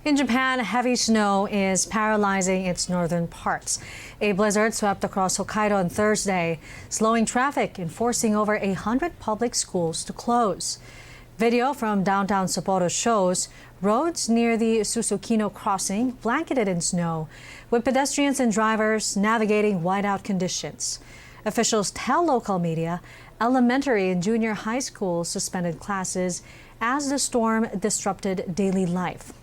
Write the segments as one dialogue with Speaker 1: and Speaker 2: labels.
Speaker 1: In Japan, heavy snow is paralyzing its northern parts. A blizzard swept across Hokkaido on Thursday, slowing traffic and forcing over 100 public schools to close. Video from downtown Sapporo shows roads near the Susukino crossing blanketed in snow, with pedestrians and drivers navigating whiteout conditions. Officials tell local media elementary and junior high schools suspended classes as the storm disrupted daily life.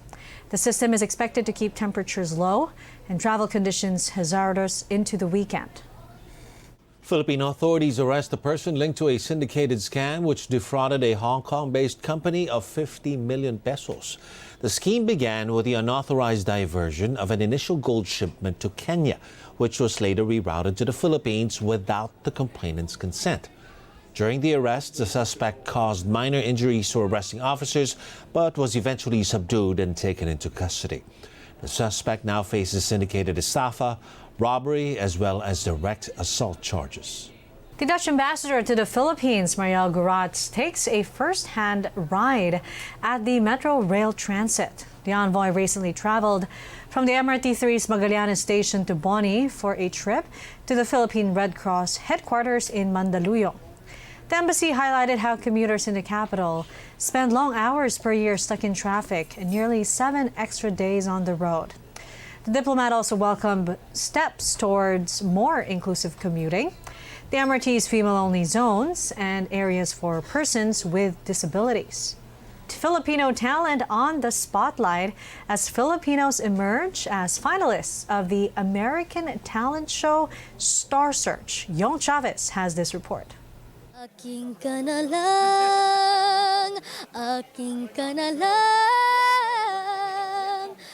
Speaker 1: The system is expected to keep temperatures low and travel conditions hazardous into the weekend.
Speaker 2: Philippine authorities arrest a person linked to a syndicated scam which defrauded a Hong Kong-based company of 50 million pesos. The scheme began with the unauthorized diversion of an initial gold shipment to Kenya, which was later rerouted to the Philippines without the complainant's consent. During the arrest, the suspect caused minor injuries to arresting officers, but was eventually subdued and taken into custody. The suspect now faces syndicated estafa, robbery, as well as direct assault charges.
Speaker 1: The Dutch ambassador to the Philippines, Mariel Guratz, takes a first-hand ride at the Metro Rail Transit. The envoy recently traveled from the MRT3's Magallanes Station to Boni for a trip to the Philippine Red Cross headquarters in Mandaluyong. The embassy highlighted how commuters in the capital spend long hours per year stuck in traffic and nearly 7 extra days on the road. The diplomat also welcomed steps towards more inclusive commuting, the MRT's female-only zones, and areas for persons with disabilities. Filipino talent on the spotlight as Filipinos emerge as finalists of the American talent show Star Search. Yong Chavez has this report.
Speaker 3: Aking ka na lang, aking ka na lang.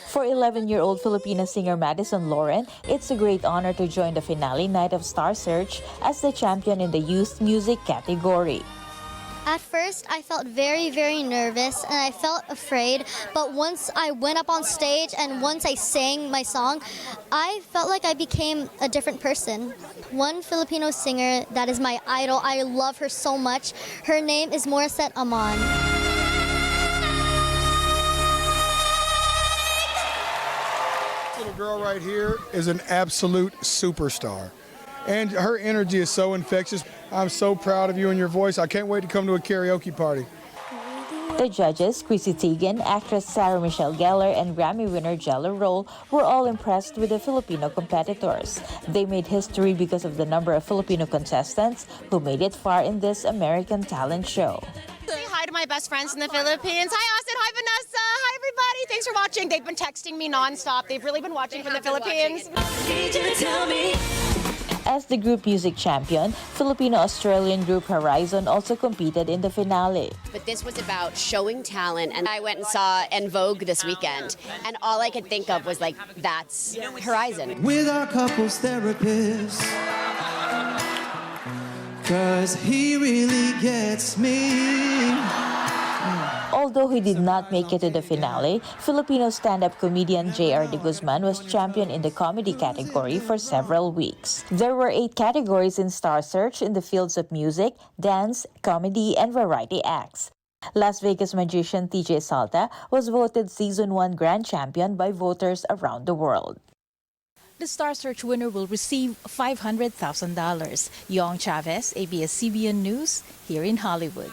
Speaker 4: For 11-year-old Filipina singer Madison Lauren, it's a great honor to join the finale night of Star Search as the champion in the youth music category.
Speaker 3: At first, I felt very, very nervous and I felt afraid. But once I went up on stage and once I sang my song, I felt like I became a different person. One Filipino singer that is my idol, I love her so much. Her name is Morissette Amon.
Speaker 5: Little girl right here is an absolute superstar. And her energy is so infectious. I'm so proud of you and your voice. I can't wait to come to a karaoke party.
Speaker 4: The judges, Chrissy Teigen, actress Sarah Michelle Gellar, and Grammy winner Jello Roll were all impressed with the Filipino competitors. They made history because of the number of Filipino contestants who made it far in this American talent show.
Speaker 6: Say hi to my best friends in the Philippines. Hi, Austin. Hi, Vanessa. Hi, everybody. Thanks for watching. They've been texting me nonstop. They've really been watching from the Philippines.
Speaker 4: As the group music champion, Filipino-Australian group Horizon also competed in the finale.
Speaker 7: But this was about showing talent, and I went and saw En Vogue this weekend, and all I could think of was like, that's Horizon.
Speaker 8: With our couples therapist, 'cause he really gets me.
Speaker 4: Although he did not make it to the finale, Filipino stand-up comedian J.R. De Guzman was champion in the comedy category for several weeks. There were 8 categories in Star Search in the fields of music, dance, comedy, and variety acts. Las Vegas magician TJ Salta was voted Season 1 Grand Champion by voters around the world.
Speaker 9: The Star Search winner will receive $500,000. Yong Chavez, ABS-CBN News, here in Hollywood.